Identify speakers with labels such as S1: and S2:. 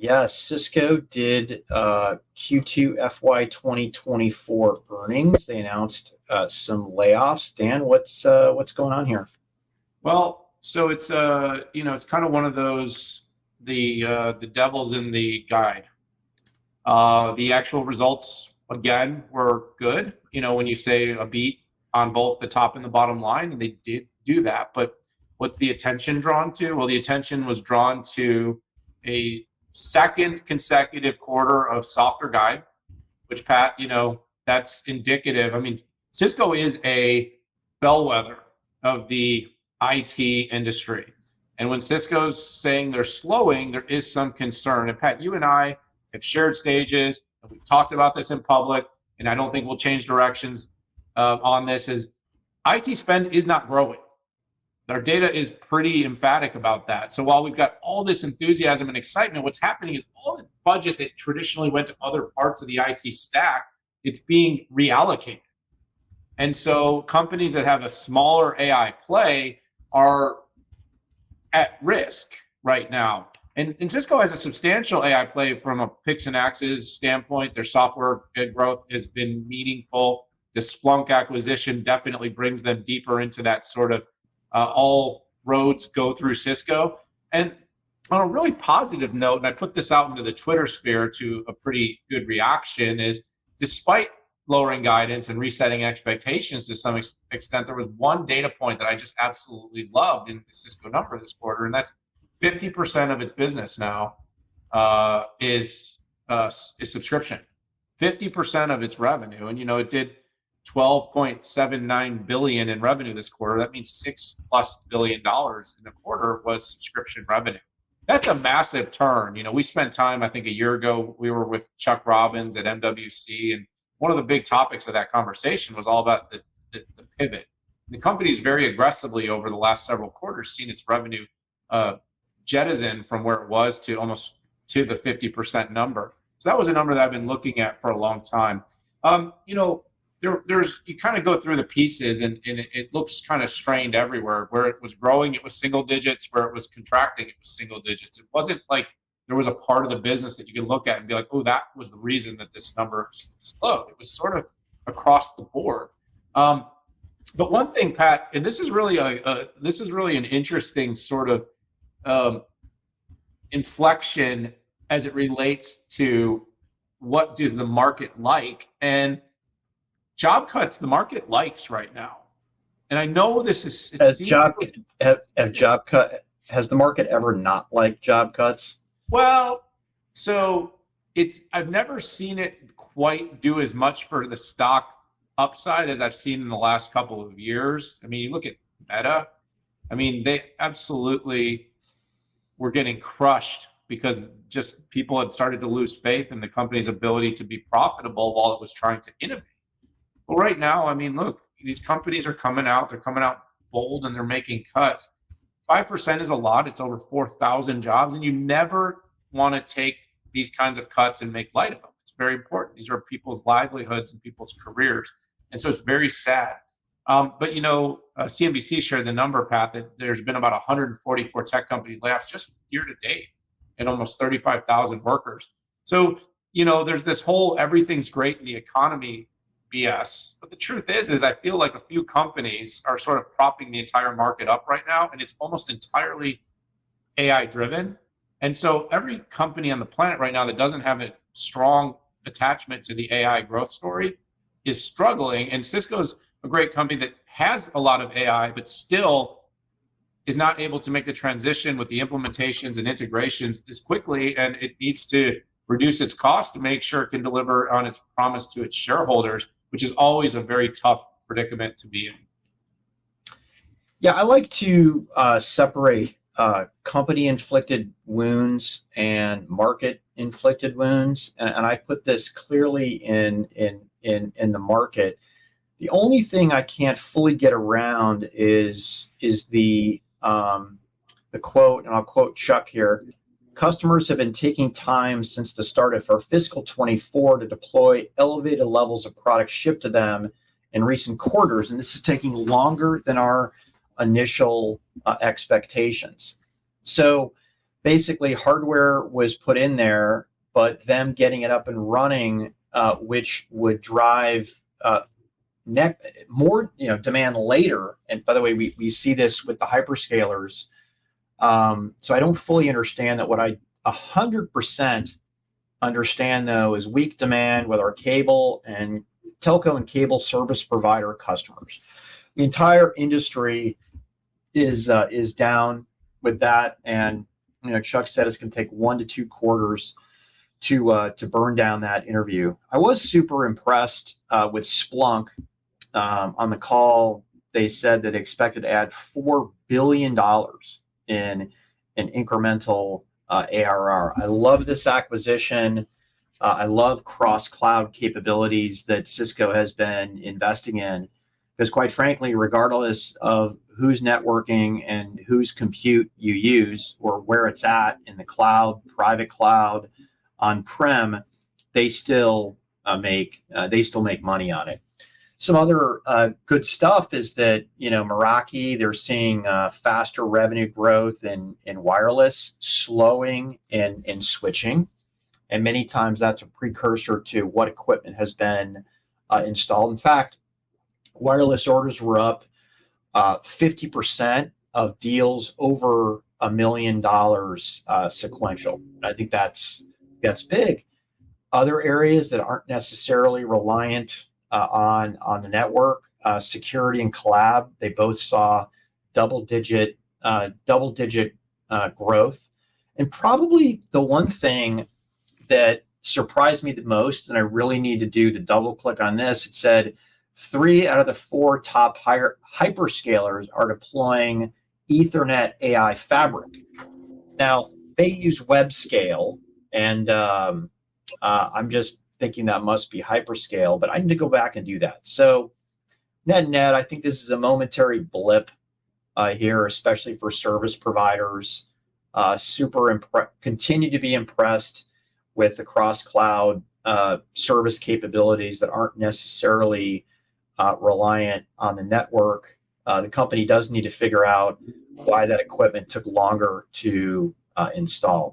S1: Yeah, Cisco did Q2 FY2024 earnings. They announced some layoffs. Dan, what's going on here?
S2: Well, so it's it's kind of one of those the devil's in the guide. The actual results again were good. When you say a beat on both the top and the bottom line, and they did do that. But what's the attention drawn to? Well, the attention was drawn to a second consecutive quarter of softer guide, which Pat, that's indicative. I mean, Cisco is a bellwether of the IT industry. And when Cisco's saying they're slowing, there is some concern. And Pat, you and I have shared stages, and we've talked about this in public, and I don't think we'll change directions on this, is IT spend is not growing. Our data is pretty emphatic about that. So while we've got all this enthusiasm and excitement, what's happening is all the budget that traditionally went to other parts of the IT stack, it's being reallocated. And so companies that have a smaller AI play are at risk right now. And Cisco has a substantial AI play from a picks and axes standpoint. Their software growth has been meaningful. The Splunk acquisition definitely brings them deeper into that sort of all roads go through Cisco. And on a really positive note, and I put this out into the Twitter sphere to a pretty good reaction, is despite lowering guidance and resetting expectations to some extent, there was one data point that I just absolutely loved in the Cisco number this quarter, and that's 50% of its business now is subscription. 50% of its revenue, and it did $12.79 billion in revenue this quarter. That means $6+ billion in the quarter was subscription revenue. That's a massive turn. We spent time, I think a year ago, we were with Chuck Robbins at MWC, and one of the big topics of that conversation was all about the pivot. The company's very aggressively over the last several quarters seen its revenue jettison from where it was to almost to the 50% number. So that was a number that I've been looking at for a long time. There's you kind of go through the pieces, and it looks kind of strained everywhere. Where it was growing, it was single digits. Where it was contracting, it was single digits. It wasn't like there was a part of the business that you could look at and be like, oh, that was the reason that this number slowed. It was sort of across the board. But one thing, Pat, and this is really an interesting sort of inflection as it relates to what does the market like, and job cuts the market likes right now. And I know this is
S1: has the market ever not liked job cuts?
S2: Well, so I've never seen it quite do as much for the stock upside as I've seen in the last couple of years. I mean, you look at Meta, I mean, they absolutely were getting crushed because just people had started to lose faith in the company's ability to be profitable while it was trying to innovate. Well, right now, I mean, look, these companies are coming out, they're coming out bold, and they're making cuts. 5% is a lot. It's over 4,000 jobs, and you never want to take these kinds of cuts and make light of them. It's very important. These are people's livelihoods and people's careers, and so it's very sad. But CNBC shared the number, Pat, that there's been about 144 tech company layoffs just year to date, and almost 35,000 workers. So there's this whole everything's great in the economy BS. But the truth is I feel like a few companies are sort of propping the entire market up right now, and it's almost entirely AI driven. And so every company on the planet right now that doesn't have a strong attachment to the AI growth story is struggling. And Cisco's a great company that has a lot of AI, but still is not able to make the transition with the implementations and integrations as quickly, and it needs to reduce its cost to make sure it can deliver on its promise to its shareholders, which is always a very tough predicament to be in.
S1: Yeah, I like to separate company-inflicted wounds and market-inflicted wounds, and I put this clearly in the market. The only thing I can't fully get around is the quote, and I'll quote Chuck here. Customers have been taking time since the start of our fiscal 24 to deploy elevated levels of products shipped to them in recent quarters, and this is taking longer than our initial expectations. So basically hardware was put in there, but them getting it up and running, which would drive more demand later. And by the way, we see this with the hyperscalers. So I don't fully understand that. What I 100% understand though is weak demand with our cable and telco and cable service provider customers. The entire industry is down with that, and Chuck said it's going to take 1 to 2 quarters to burn down that interview. I was super impressed with Splunk. On the call, they said that they expected to add $4 billion in incremental ARR. I love this acquisition. I love cross-cloud capabilities that Cisco has been investing in, because quite frankly, regardless of whose networking and whose compute you use or where it's at in the cloud, private cloud, on-prem, they still make money on it. Some other good stuff is that Meraki, they're seeing faster revenue growth in wireless, slowing in switching, and many times that's a precursor to what equipment has been installed. In fact, wireless orders were up 50% of deals over $1 million sequential. I think that's big. Other areas that aren't necessarily reliant on the network, security and collab, they both saw double-digit growth. And probably the one thing that surprised me the most, and I really need to do the double click on this, it said 3 out of the 4 top hyperscalers are deploying Ethernet AI fabric. Now, they use web scale, and I'm just thinking that must be hyperscale, but I need to go back and do that. So net, I think this is a momentary blip here, especially for service providers. Continue to be impressed with the cross-cloud service capabilities that aren't necessarily reliant on the network. The company does need to figure out why that equipment took longer to install.